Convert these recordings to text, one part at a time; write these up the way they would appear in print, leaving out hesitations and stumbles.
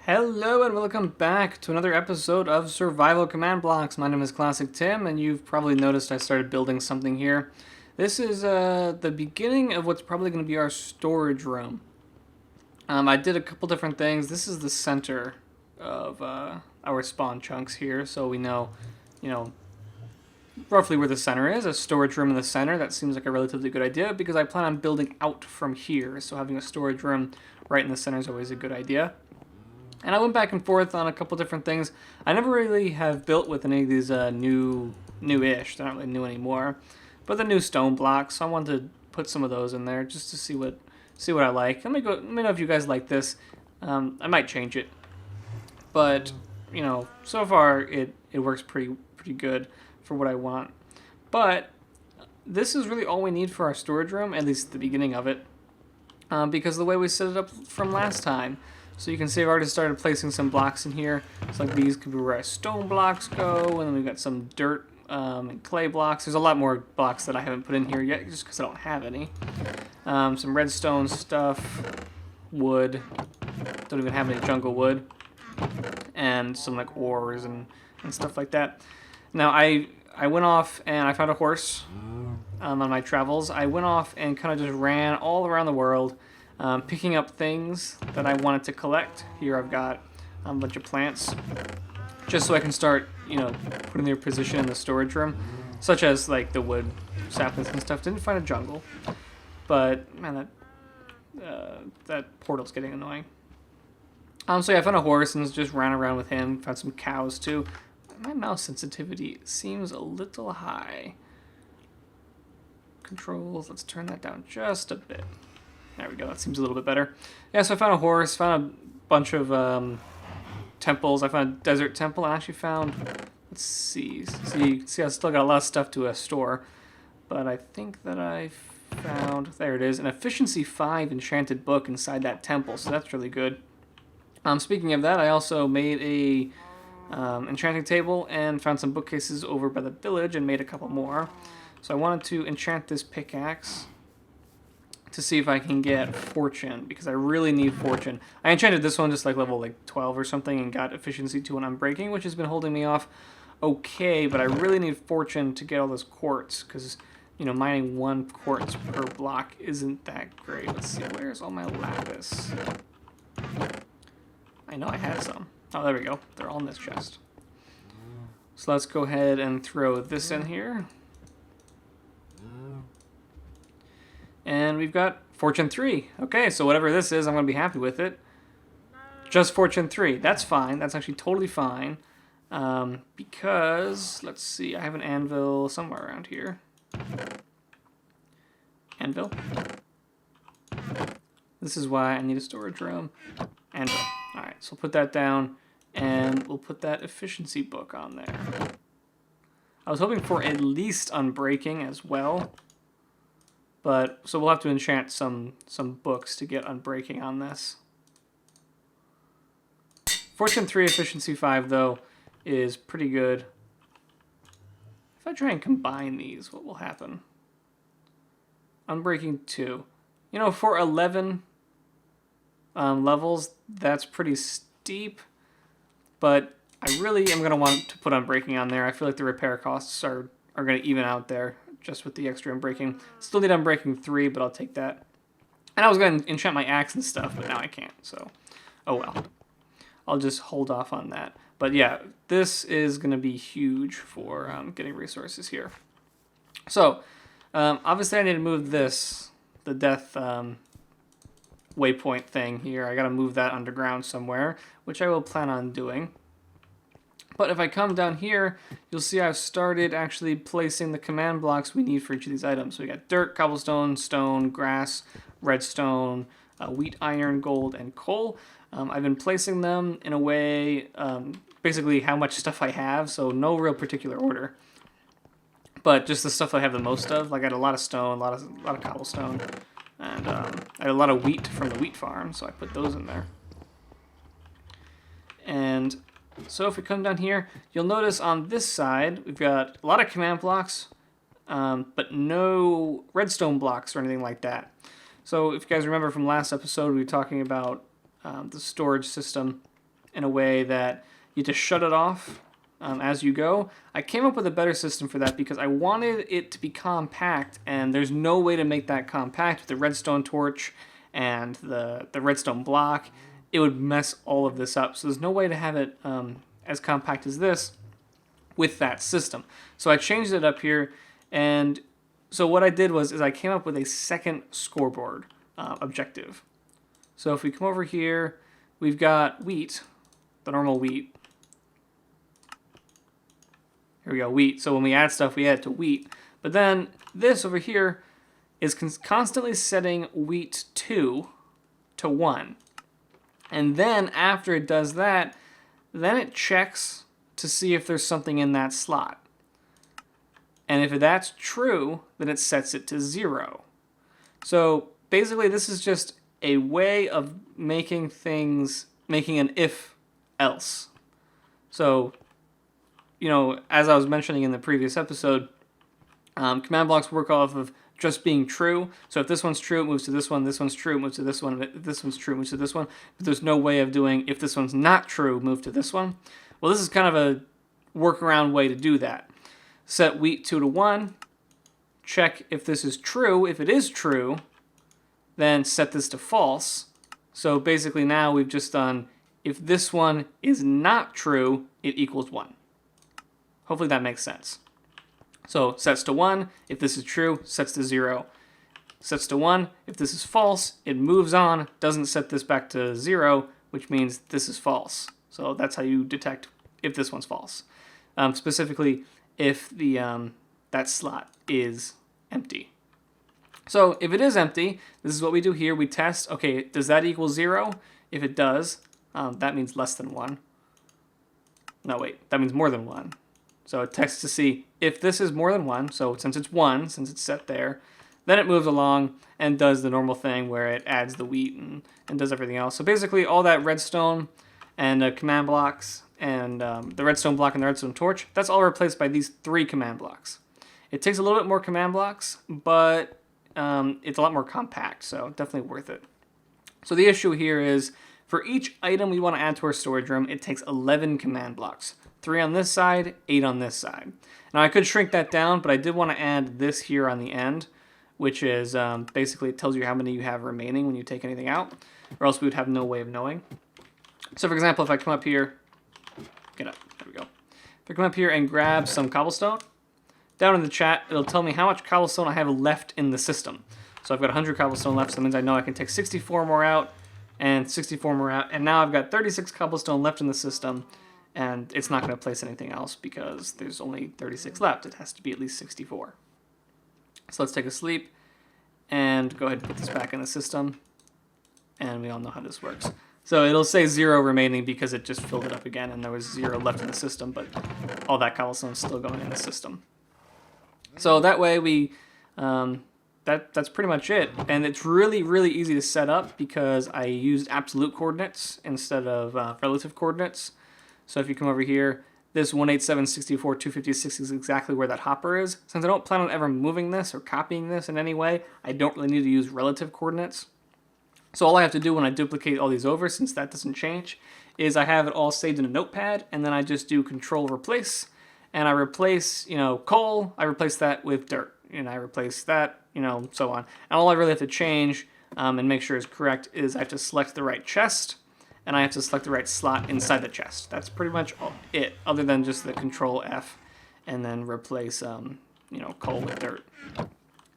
Hello and welcome back to another episode of Survival Command Blocks. My name is Classic Tim, and you've probably noticed I started building something here. This is the beginning of what's probably going to be our storage room. I did a couple different things. This is the center of our spawn chunks here, so we know, roughly where the center is. A storage room in the center, that seems like a relatively good idea because I plan on building out from here, so having a storage room right in the center is always a good idea. And I went back and forth on a couple different things. I never really have built with any of these new-ish. They're not really new anymore, but the new stone blocks. So I wanted to put some of those in there just to see what I like. Let me know if you guys like this. I might change it, but so far it works pretty good for what I want. But this is really all we need for our storage room, at least the beginning of it, because of the way we set it up from last time. So you can see I've already started placing some blocks in here. So like these could be where our stone blocks go, and then we've got some dirt and clay blocks. There's a lot more blocks that I haven't put in here yet, just because I don't have any. Some redstone stuff, wood. Don't even have any jungle wood, and some like ores and stuff like that. Now I went off and I found a horse on my travels. I went off and kind of just ran all around the world. Picking up things that I wanted to collect. Here I've got a bunch of plants, just so I can start, putting their position in the storage room, such as like the wood saplings and stuff. Didn't find a jungle, but man, that portal's getting annoying. So yeah, I found a horse and just ran around with him. Found some cows too. My mouse sensitivity seems a little high. Controls, let's turn that down just a bit. There we go, that seems a little bit better. Yeah, so I found a horse, found a bunch of temples. I found a desert temple, and I actually found, let's see, I still got a lot of stuff to store, but I think that I found, there it is, an efficiency 5 enchanted book inside that temple, so that's really good. Speaking of that, I also made a enchanting table and found some bookcases over by the village and made a couple more. So I wanted to enchant this pickaxe to see if I can get fortune, because I really need fortune. I enchanted this one just like level 12 or something and got efficiency 2 and unbreaking, which has been holding me off okay, but I really need fortune to get all those quartz, because mining 1 quartz per block isn't that great. Let's see, where's all my lapis? I know I had some. Oh, there we go. They're all in this chest. So let's go ahead and throw this in here. And we've got Fortune 3. Okay, so whatever this is, I'm going to be happy with it. Just Fortune 3. That's fine. That's actually totally fine. Because, let's see, I have an anvil somewhere around here. Anvil. This is why I need a storage room. Anvil. Alright, so we'll put that down, and we'll put that efficiency book on there. I was hoping for at least unbreaking as well. But, so we'll have to enchant some books to get unbreaking on this. Fortune 3, efficiency 5, though, is pretty good. If I try and combine these, what will happen? Unbreaking 2. For 11 levels, that's pretty steep. But I really am going to want to put unbreaking on there. I feel like the repair costs are going to even out there, just with the extra unbreaking. Still need unbreaking 3, but I'll take that. And I was going to enchant my axe and stuff, but now I can't, so oh well. I'll just hold off on that. But yeah, this is going to be huge for getting resources here. So, obviously I need to move this, the death waypoint thing here. I got to move that underground somewhere, which I will plan on doing. But if I come down here, you'll see I've started actually placing the command blocks we need for each of these items. So we got dirt, cobblestone, stone, grass, redstone, wheat, iron, gold, and coal. I've been placing them in a way, basically how much stuff I have, so no real particular order. But just the stuff I have the most of. Like I had a lot of stone, a lot of cobblestone, and I had a lot of wheat from the wheat farm, so I put those in there. And so if we come down here, you'll notice on this side, we've got a lot of command blocks, but no redstone blocks or anything like that. So if you guys remember from last episode, we were talking about the storage system in a way that you just shut it off as you go. I came up with a better system for that because I wanted it to be compact, and there's no way to make that compact with the redstone torch and the redstone block. It would mess all of this up. So there's no way to have it as compact as this with that system. So I changed it up here, and so what I did was I came up with a second scoreboard objective. So if we come over here, we've got wheat, the normal wheat. Here we go, wheat. So when we add stuff, we add it to wheat. But then this over here is constantly setting wheat 2 to 1. And then after it does that, then it checks to see if there's something in that slot. And if that's true, then it sets it to 0. So basically this is just a way of making an if-else. So, you know, as I was mentioning in the previous episode, command blocks work off of just being true. So if this one's true, it moves to this one. This one's true, it moves to this one. If this one's true, it moves to this one. But there's no way of doing, if this one's not true, move to this one. Well, this is kind of a workaround way to do that. Set wheat 2 to 1. Check if this is true. If it is true, then set this to false. So basically now we've just done, if this one is not true, it equals 1. Hopefully that makes sense. So sets to 1, if this is true, sets to 0. Sets to 1, if this is false, it moves on, doesn't set this back to 0, which means this is false. So that's how you detect if this one's false. Specifically, if the that slot is empty. So if it is empty, this is what we do here. We test, okay, does that equal 0? If it does, that means less than 1. No, wait, that means more than 1. So it tests to see if this is more than 1. So since it's 1, since it's set there, then it moves along and does the normal thing where it adds the wheat and does everything else. So basically all that redstone and command blocks and the redstone block and the redstone torch, that's all replaced by these 3 command blocks. It takes a little bit more command blocks, but it's a lot more compact, so definitely worth it. So the issue here is for each item we want to add to our storage room, it takes 11 command blocks. 3 on this side, 8 on this side. Now I could shrink that down, but I did want to add this here on the end, which is basically it tells you how many you have remaining when you take anything out, or else we would have no way of knowing. So for example, if I come up here, get up, there we go. If I come up here and grab some cobblestone, down in the chat, it'll tell me how much cobblestone I have left in the system. So I've got 100 cobblestone left, so that means I know I can take 64 more out and 64 more out, and now I've got 36 cobblestone left in the system, and it's not going to place anything else because there's only 36 left. It has to be at least 64. So let's take a sleep and go ahead and put this back in the system, and we all know how this works. So it'll say 0 remaining because it just filled it up again, and there was 0 left in the system, but all that cobblestone is still going in the system. So that way we, that's pretty much it. And it's really, really easy to set up because I used absolute coordinates instead of relative coordinates. So if you come over here, this 187.64.256 is exactly where that hopper is. Since I don't plan on ever moving this or copying this in any way, I don't really need to use relative coordinates. So all I have to do when I duplicate all these over, since that doesn't change, is I have it all saved in a notepad, and then I just do Control Replace, and I replace, coal, I replace that with dirt, and I replace that, so on. And all I really have to change and make sure is correct is I have to select the right chest, and I have to select the right slot inside the chest. That's pretty much it, other than just the Control F, and then replace, coal with dirt,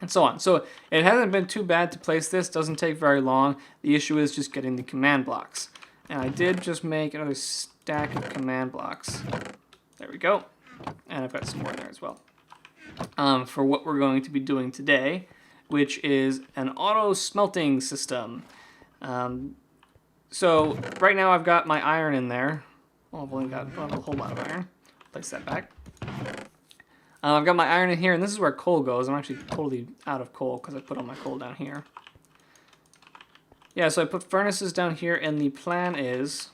and so on. So it hasn't been too bad to place this. Doesn't take very long. The issue is just getting the command blocks. And I did just make another stack of command blocks. There we go. And I've got some more in there as well. For what we're going to be doing today, which is an auto smelting system. So right now I've got my iron in there. Well, I've only got a whole lot of iron. Place that back. I've got my iron in here, and this is where coal goes. I'm actually totally out of coal because I put all my coal down here. Yeah, so I put furnaces down here, and the plan is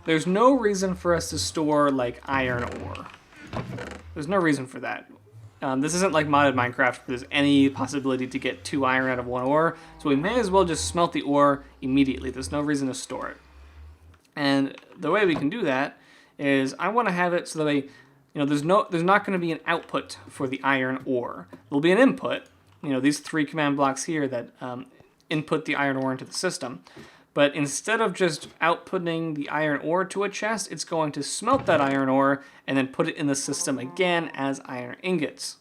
there's no reason for us to store like iron ore. There's no reason for that. This isn't like modded Minecraft where there's any possibility to get 2 iron out of 1 ore, so we may as well just smelt the ore immediately. There's no reason to store it. And the way we can do that is I want to have it so that way, there's not going to be an output for the iron ore. There'll be an input, these 3 command blocks here that input the iron ore into the system. But instead of just outputting the iron ore to a chest, it's going to smelt that iron ore and then put it in the system again as iron ingots.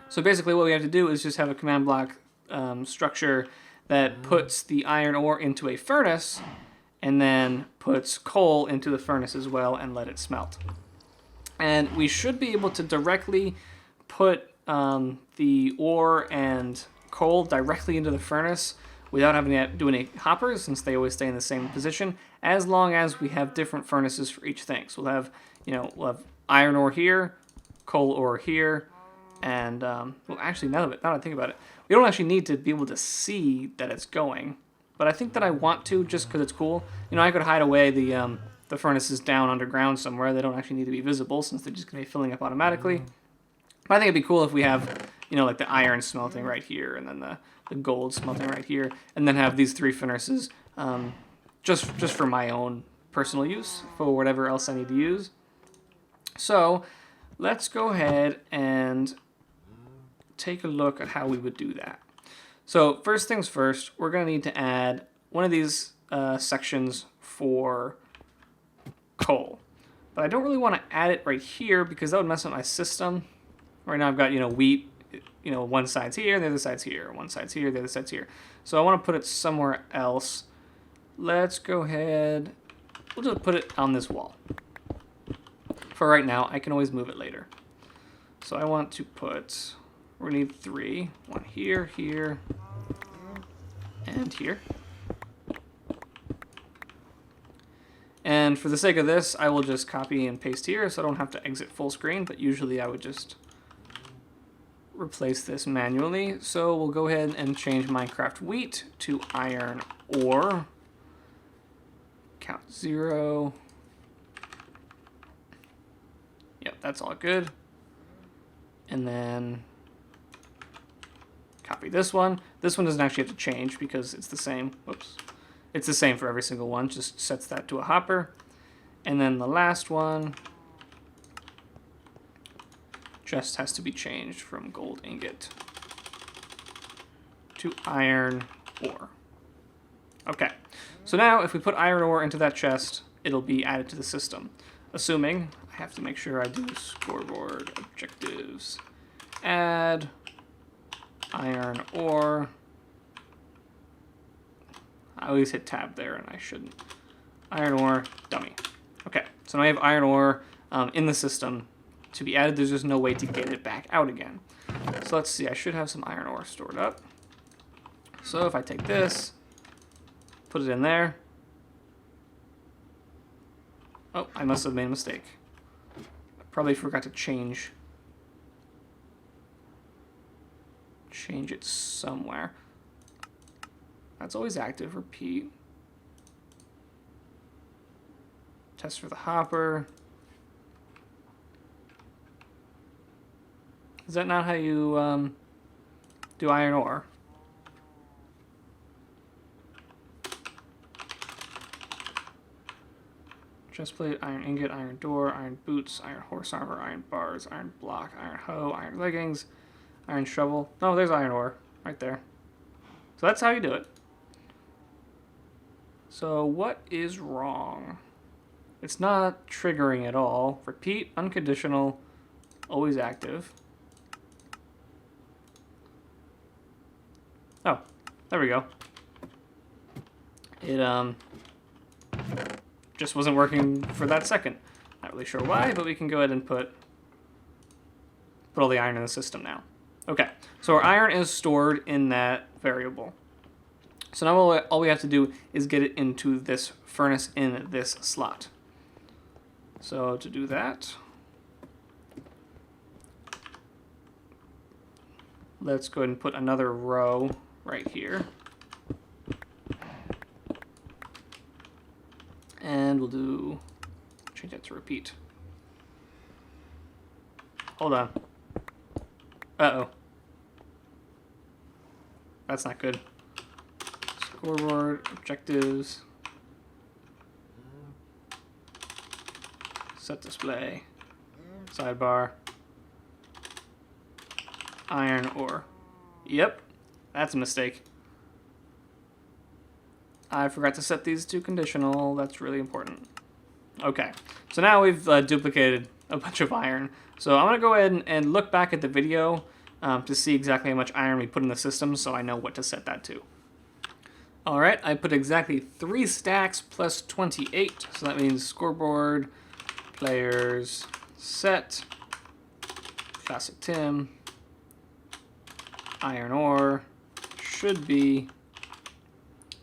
So basically what we have to do is just have a command block structure that puts the iron ore into a furnace and then puts coal into the furnace as well and let it smelt. And we should be able to directly put the ore and coal directly into the furnace without having to do any hoppers, since they always stay in the same position, as long as we have different furnaces for each thing. So we'll have iron ore here, coal ore here, and well, actually, now that I think about it, we don't actually need to be able to see that it's going, but I think that I want to just because it's cool. I could hide away the furnaces down underground somewhere. They don't actually need to be visible since they're just going to be filling up automatically. But I think it'd be cool if we have, like the iron smelting right here, and then the gold smelting right here, and then have these 3 furnaces just for my own personal use, for whatever else I need to use. So let's go ahead and take a look at how we would do that. So first things first, we're going to need to add one of these sections for coal. But I don't really want to add it right here because that would mess up my system. Right now I've got, wheat, one side's here, the other side's here, one side's here, the other side's here. So I want to put it somewhere else. Let's go ahead, we'll just put it on this wall. For right now, I can always move it later. So I want to put, we're gonna need 3, 1 here, here, and here. And for the sake of this, I will just copy and paste here so I don't have to exit full screen, but usually I would just replace this manually. So we'll go ahead and change Minecraft wheat to iron ore. Count 0. Yep, that's all good. And then copy this one. This one doesn't actually have to change because it's the same. Whoops. It's the same for every single one. Just sets that to a hopper. And then the last one just has to be changed from gold ingot to iron ore. Okay, so now if we put iron ore into that chest, it'll be added to the system. Assuming, I have to make sure I do scoreboard objectives. Add iron ore. I always hit tab there and I shouldn't. Iron ore, dummy. Okay, so now I have iron ore in the system to be added. There's just no way to get it back out again. So let's see, I should have some iron ore stored up. So if I take this, put it in there. Oh, I must have made a mistake. I probably forgot to change it somewhere. That's always active. Repeat. Test for the hopper. Is that not how you do iron ore? Chestplate, iron ingot, iron door, iron boots, iron horse armor, iron bars, iron block, iron hoe, iron leggings, iron shovel. Oh, there's iron ore right there. So that's how you do it. So what is wrong? It's not triggering at all. Repeat, unconditional, always active. Oh, there we go. It just wasn't working for that second. Not really sure why, but we can go ahead and put all the iron in the system now. Okay, so our iron is stored in that variable. So now all we have to do is get it into this furnace in this slot. So to do that, let's go ahead and put another row right here. And we'll change that to repeat. Hold on. Uh-oh. That's not good. Scoreboard, objectives. Set display. Sidebar. Iron ore. Yep, that's a mistake. I forgot to set these to conditional. That's really important. Okay, so now we've duplicated a bunch of iron. So I'm going to go ahead and look back at the video to see exactly how much iron we put in the system so I know what to set that to. Alright, I put exactly 3 stacks plus 28. So that means scoreboard, players, set, classic Tim, iron ore should be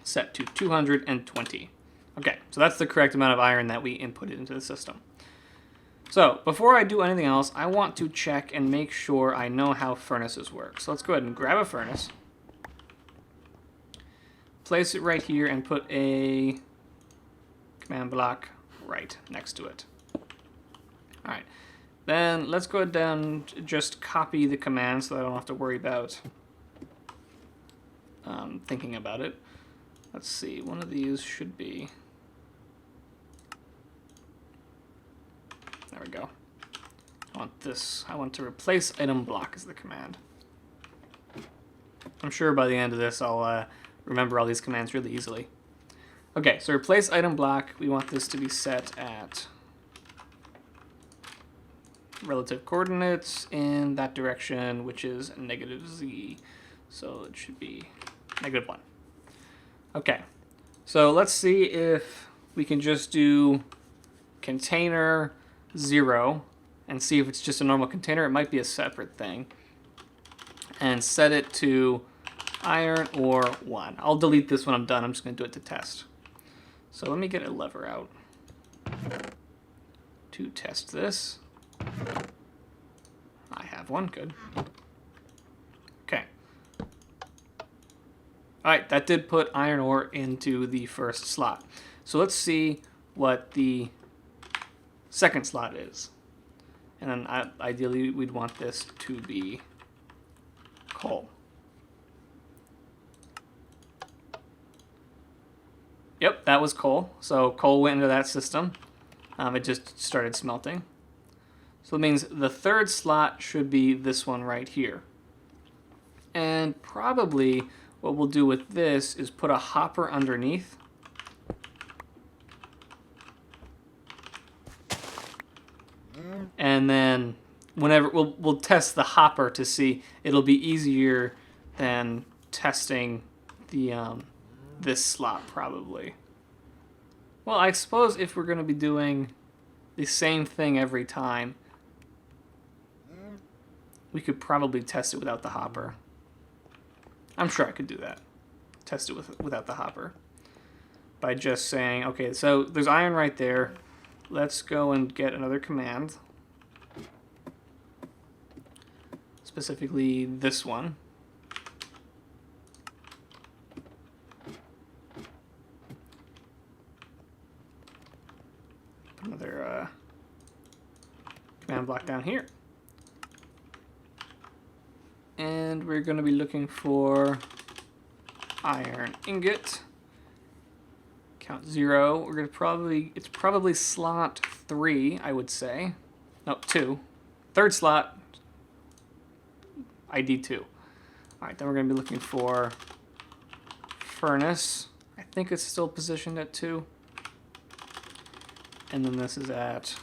set to 220. Okay, so that's the correct amount of iron that we inputted into the system. So before I do anything else, I want to check and make sure I know how furnaces work. So let's go ahead and grab a furnace, place it right here, and put a command block right next to it. All right, then let's go ahead and just copy the command so that I don't have to worry about thinking about it. Let's see, one of these should be... There we go. I want this. I want to replace item block as the command. I'm sure by the end of this I'll remember all these commands really easily. Okay, so replace item block. We want this to be set at relative coordinates in that direction, which is -z. So it should be -1. Okay, so let's see if we can just do container 0 and see if it's just a normal container. It might be a separate thing. And set it to iron ore 1. I'll delete this when I'm done. I'm just going to do it to test. So let me get a lever out to test this. I have one. Good. Okay. Alright, that did put iron ore into the first slot. So let's see what the second slot is. And then ideally we'd want this to be coal. Yep, that was coal. So coal went into that system. It just started smelting. So it means the third slot should be this one right here. And probably what we'll do with this is put a hopper underneath. And then whenever we'll test the hopper to see, it'll be easier than testing the this slot probably. Well, I suppose if we're going to be doing the same thing every time, we could probably test it without the hopper. I'm sure I could do that. Test it without the hopper. By just saying, okay, so there's iron right there. Let's go and get another command. Specifically this one. Put another command block down here. And we're going to be looking for iron ingot. Count 0. We're going to it's probably slot 3, I would say. No, 2. Third slot, ID 2. Alright, then we're going to be looking for furnace. I think it's still positioned at 2. And then this is at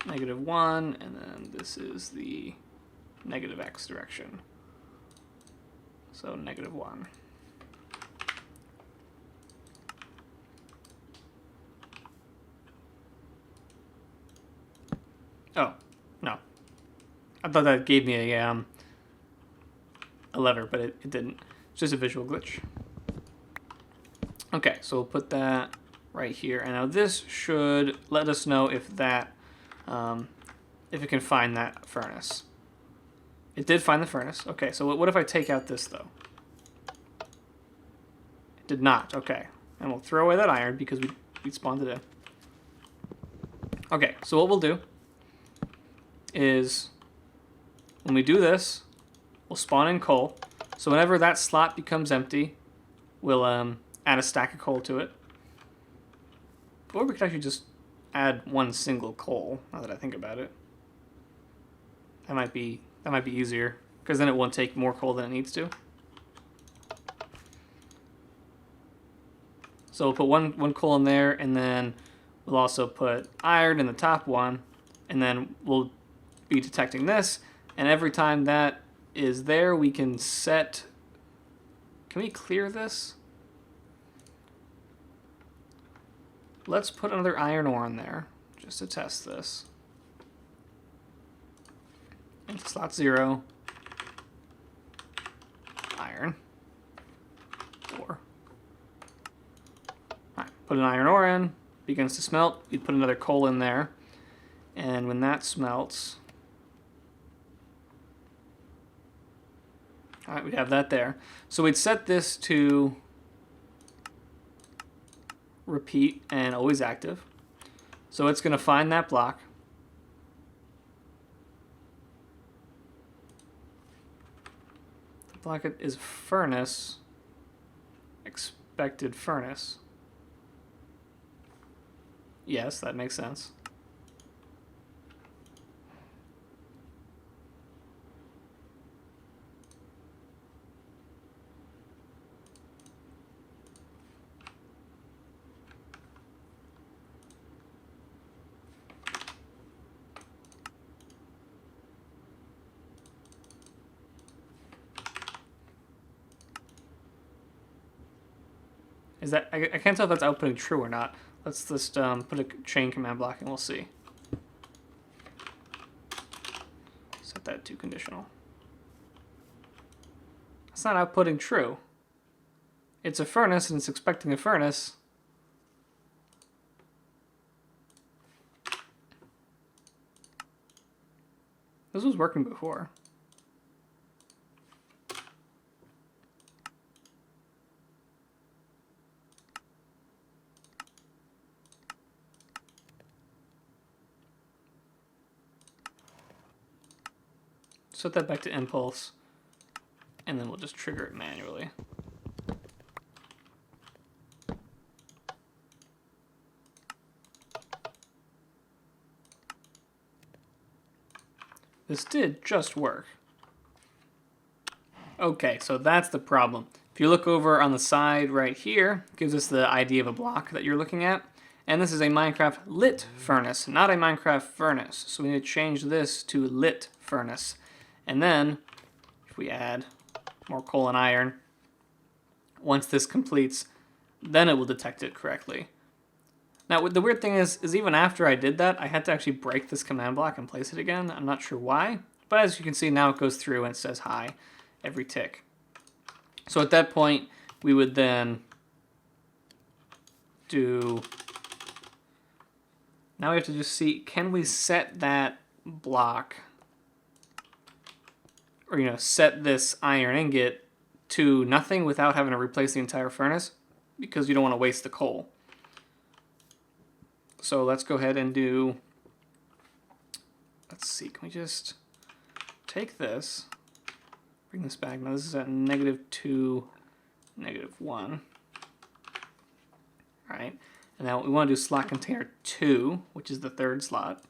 -1, and then this is the -x direction. So -1. Oh, no. I thought that gave me a lever, but it didn't. It's just a visual glitch. Okay, so we'll put that right here. And now this should let us know if that, if it can find that furnace. It did find the furnace. Okay, so what if I take out this, though? It did not. Okay. And we'll throw away that iron because we spawned it in. Okay, so what we'll do is when we do this, we'll spawn in coal. So whenever that slot becomes empty, we'll add a stack of coal to it. Or we could actually just add one single coal, now that I think about it. That might be easier, because then it won't take more coal than it needs to. So we'll put one coal in there, and then we'll also put iron in the top one, and then we'll be detecting this, and every time that is there, we can set... Can we clear this? Let's put another iron ore in there, just to test this. Into slot 0. Iron. Ore. Alright, put an iron ore in, begins to smelt. We'd put another coal in there. And when that smelts... Alright, we'd have that there. So we'd set this to repeat and always active. So it's going to find that block. The block is furnace, expected furnace. Yes, that makes sense. Is that, I can't tell if that's outputting true or not. Let's just put a chain command block and we'll see. Set that to conditional. It's not outputting true. It's a furnace and it's expecting a furnace. This was working before. Set that back to impulse, and then we'll just trigger it manually. This did just work. Okay, so that's the problem. If you look over on the side right here, it gives us the ID of a block that you're looking at. And this is a Minecraft lit furnace, not a Minecraft furnace. So we need to change this to lit furnace. And then, if we add more coal and iron, once this completes, then it will detect it correctly. Now, the weird thing is even after I did that, I had to actually break this command block and place it again. I'm not sure why, but as you can see, now it goes through and it says hi every tick. So at that point, we would then do... Now we have to just see, can we set that block... or, set this iron ingot to nothing without having to replace the entire furnace, because you don't want to waste the coal. So let's go ahead and do, let's see, can we just take this, bring this back. Now this is at -2, -1. All right, and now we want to do slot container 2, which is the third slot,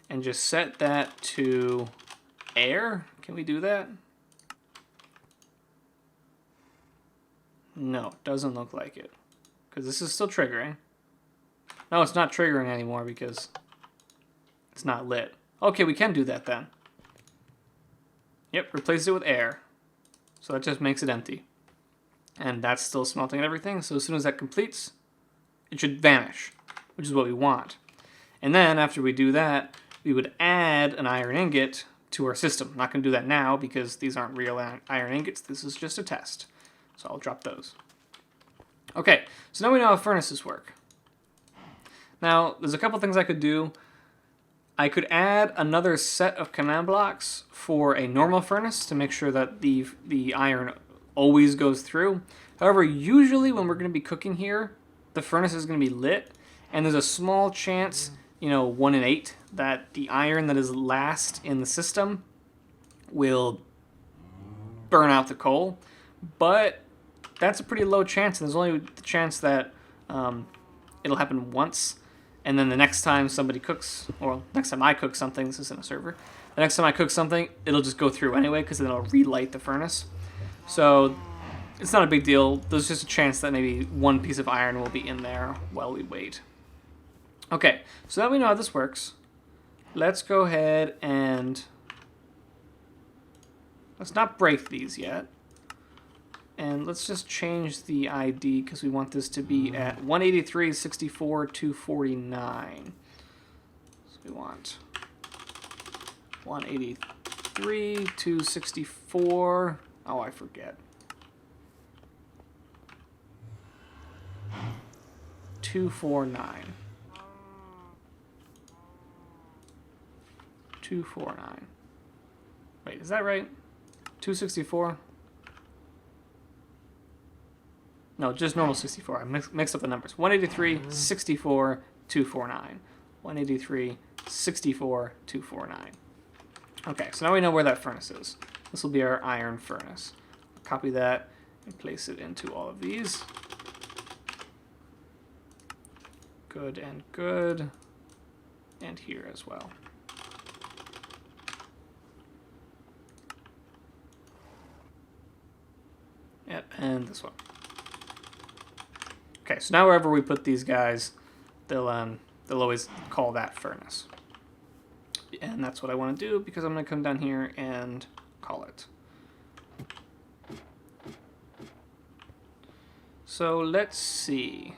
and just set that to air. Can we do that? No, doesn't look like it. Because this is still triggering. No, it's not triggering anymore because it's not lit. Okay, we can do that then. Yep, replace it with air. So that just makes it empty. And that's still smelting and everything. So as soon as that completes, it should vanish, which is what we want. And then after we do that, we would add an iron ingot to our system. I'm not going to do that now because these aren't real iron ingots. This is just a test. So I'll drop those. Okay, so now we know how furnaces work. Now, there's a couple things I could do. I could add another set of command blocks for a normal furnace to make sure that the iron always goes through. However, usually when we're going to be cooking here, the furnace is going to be lit, and there's a small chance, 1 in 8, that the iron that is last in the system will burn out the coal, but that's a pretty low chance, and there's only the chance that it'll happen once, and then the next time somebody cooks, or next time I cook something, this isn't a server, the next time I cook something, it'll just go through anyway, because then it'll relight the furnace. So it's not a big deal. There's just a chance that maybe one piece of iron will be in there while we wait. Okay, so now we know how this works. Let's go ahead and let's not break these yet. And let's just change the ID because we want this to be at 183, 64, 249. So we want 183, 264. Oh, I forget. 249. 249. Wait, is that right? 264? No, just normal 64. I mixed up the numbers. 183, 64, 249. 183, 64, 249. Okay, so now we know where that furnace is. This will be our iron furnace. Copy that and place it into all of these. Good and good. And here as well. Yep, and this one. Okay, so now wherever we put these guys, they'll always call that furnace. And that's what I want to do because I'm going to come down here and call it. So let's see.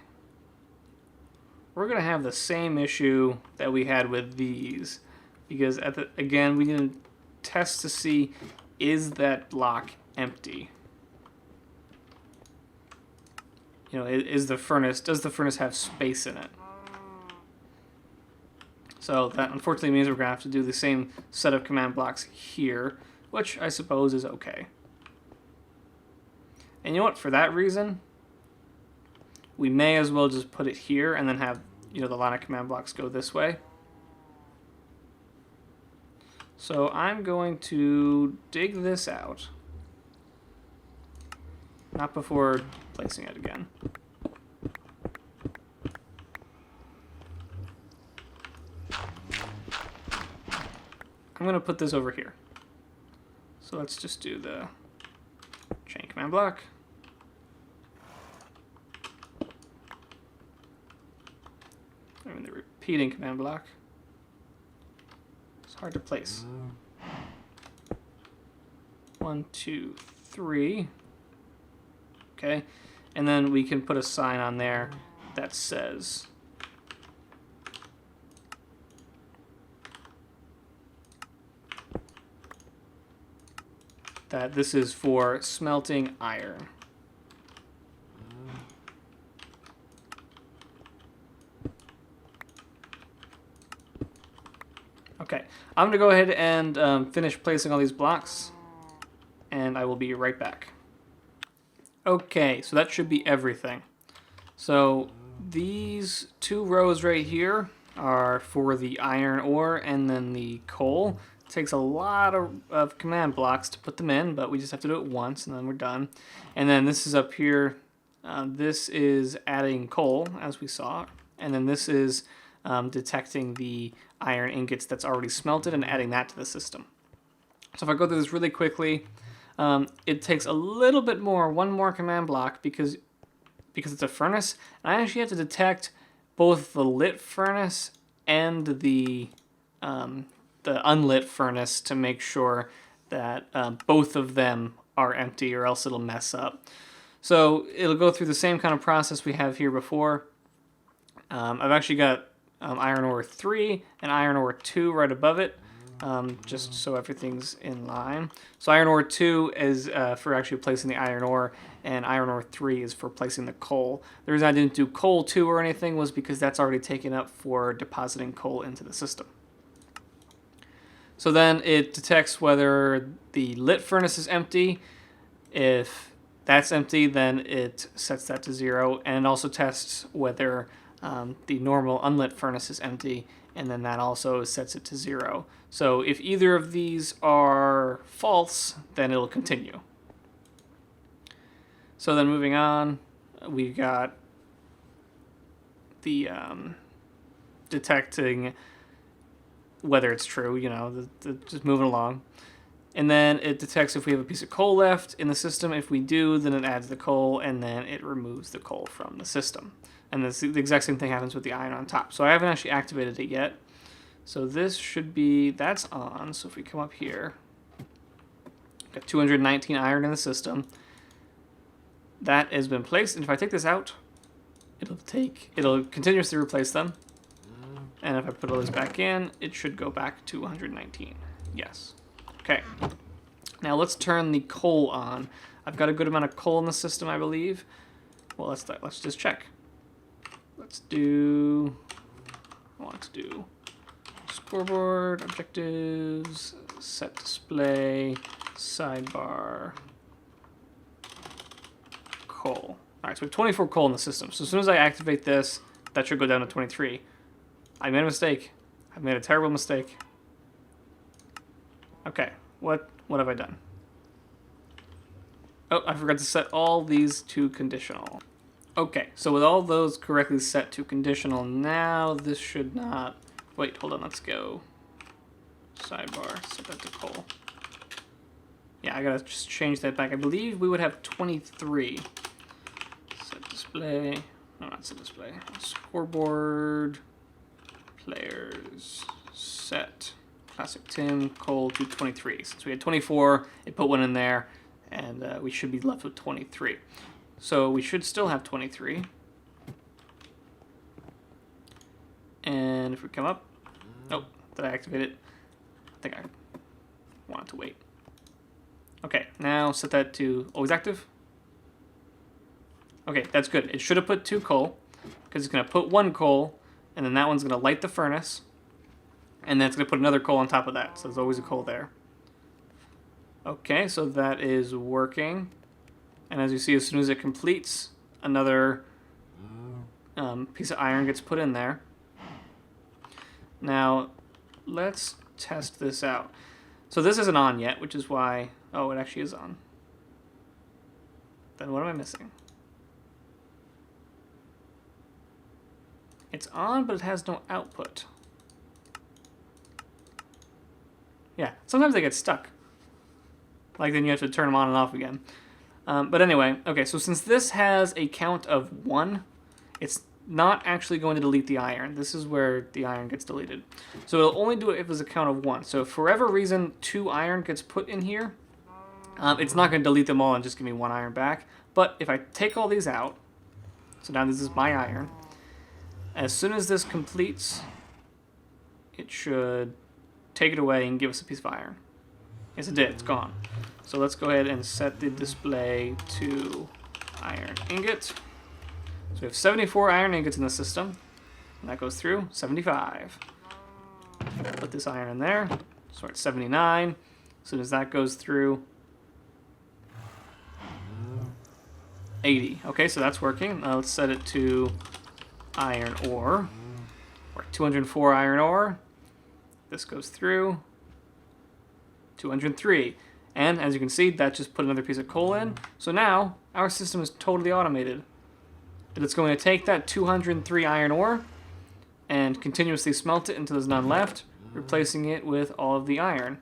We're going to have the same issue that we had with these because again, we need to test to see, is that block empty? You know, does the furnace have space in it? So that unfortunately means we're going to have to do the same set of command blocks here, which I suppose is okay. And you know what, for that reason, we may as well just put it here and then have, you know, the line of command blocks go this way. So I'm going to dig this out. Not before placing it again. I'm going to put this over here. So let's just do the chain command block. I mean the repeating command block. It's hard to place. 1, 2, 3. Okay, and then we can put a sign on there that says that this is for smelting iron. Okay, I'm going to go ahead and finish placing all these blocks, and I will be right back. Okay, so that should be everything. So these 2 rows right here are for the iron ore and then the coal. It takes a lot of command blocks to put them in, but we just have to do it once and then we're done. And then this is up here. This is adding coal, as we saw. And then this is detecting the iron ingots that's already smelted and adding that to the system. So if I go through this really quickly, it takes a little bit more, one more command block because it's a furnace. And I actually have to detect both the lit furnace and the unlit furnace to make sure that both of them are empty, or else it'll mess up. So it'll go through the same kind of process we have here before. I've actually got iron ore 3 and iron ore 2 right above it. Just so everything's in line. So iron ore 2 is for actually placing the iron ore, and iron ore 3 is for placing the coal. The reason I didn't do coal 2 or anything was because that's already taken up for depositing coal into the system. So then it detects whether the lit furnace is empty. If that's empty, then it sets that to 0, and it also tests whether the normal unlit furnace is empty, and then that also sets it to 0. So if either of these are false, then it'll continue. So then moving on, we've got the detecting whether it's true, you know, just moving along. And then it detects if we have a piece of coal left in the system. If we do, then it adds the coal, and then it removes the coal from the system. And the exact same thing happens with the iron on top. So I haven't actually activated it yet. So this should be, that's on. So if we come up here, got 219 iron in the system. That has been placed. And if I take this out, it'll continuously replace them. And if I put all this back in, it should go back to 119. Yes. Okay. Now let's turn the coal on. I've got a good amount of coal in the system, I believe. Well, let's just check. Let's do. I want to do scoreboard, objectives, set display, sidebar, coal. All right, so we have 24 coal in the system. So as soon as I activate this, that should go down to 23. I made a mistake. I made a terrible mistake. Okay, what have I done? Oh, I forgot to set all these to conditional. Okay, so with all those correctly set to conditional, now this should not... Wait, hold on, let's go. Sidebar, set that to coal. Yeah, I gotta just change that back. I believe we would have 23. Set display. No, not set display. Scoreboard. Players. Set. Classic Tim. Coal to 23. Since we had 24, it put one in there, and we should be left with 23. So we should still have 23. And if we come up... Oh, did I activate it? I think I wanted to wait. Okay, now set that to always active. Okay, that's good. It should have put 2 coal, because it's going to put 1 coal, and then that one's going to light the furnace, and then it's going to put another coal on top of that, so there's always a coal there. Okay, so that is working. And as you see, as soon as it completes, another piece of iron gets put in there. Now, let's test this out. So this isn't on yet, which is why... Oh, it actually is on. Then what am I missing? It's on, but it has no output. Yeah, sometimes they get stuck. Like, then you have to turn them on and off again. But anyway, okay, so since this has a count of 1, it's not actually going to delete the iron. This is where the iron gets deleted. So it'll only do it if there's a count of 1. So if for whatever reason 2 iron gets put in here, it's not going to delete them all and just give me 1 iron back. But if I take all these out, so now this is my iron, as soon as this completes, it should take it away and give us a piece of iron. Yes, it did. It's gone. So let's go ahead and set the display to iron ingot. So we have 74 iron ingots in the system. And that goes through 75. Put this iron in there. So we're at 79. As soon as that goes through, 80. Okay, so that's working. Now let's set it to iron ore. We're at 204 iron ore. This goes through 203. And as you can see, that just put another piece of coal in. So now our system is totally automated. And it's going to take that 203 iron ore and continuously smelt it until there's none left, replacing it with all of the iron.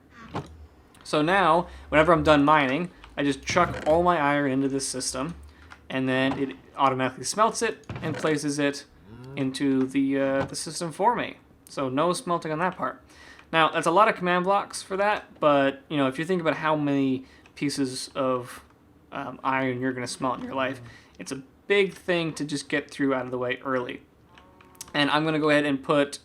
So now, whenever I'm done mining, I just chuck all my iron into this system, and then it automatically smelts it and places it into the system for me. So no smelting on that part. Now, that's a lot of command blocks for that, but you know, if you think about how many pieces of iron you're going to smelt in your life, it's a big thing to just get through out of the way early. And I'm going to go ahead and put,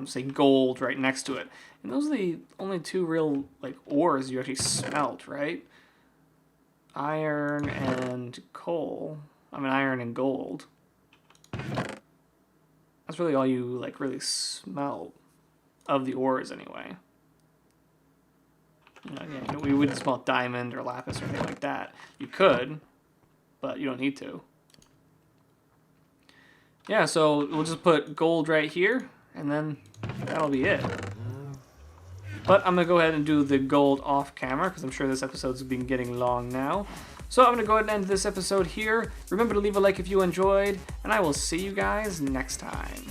say, gold right next to it. And those are the only 2 real like ores you actually smelt, right? Iron and coal. I mean, iron and gold. That's really all you like really smelt of the ores, anyway. You know, we wouldn't smelt diamond or lapis or anything like that. You could, but you don't need to. yeah, so we'll just put gold right here, and then that'll be it. But I'm going to go ahead and do the gold off camera, because I'm sure this episode's been getting long now. So I'm going to go ahead and end this episode here. Remember to leave a like if you enjoyed, and I will see you guys next time.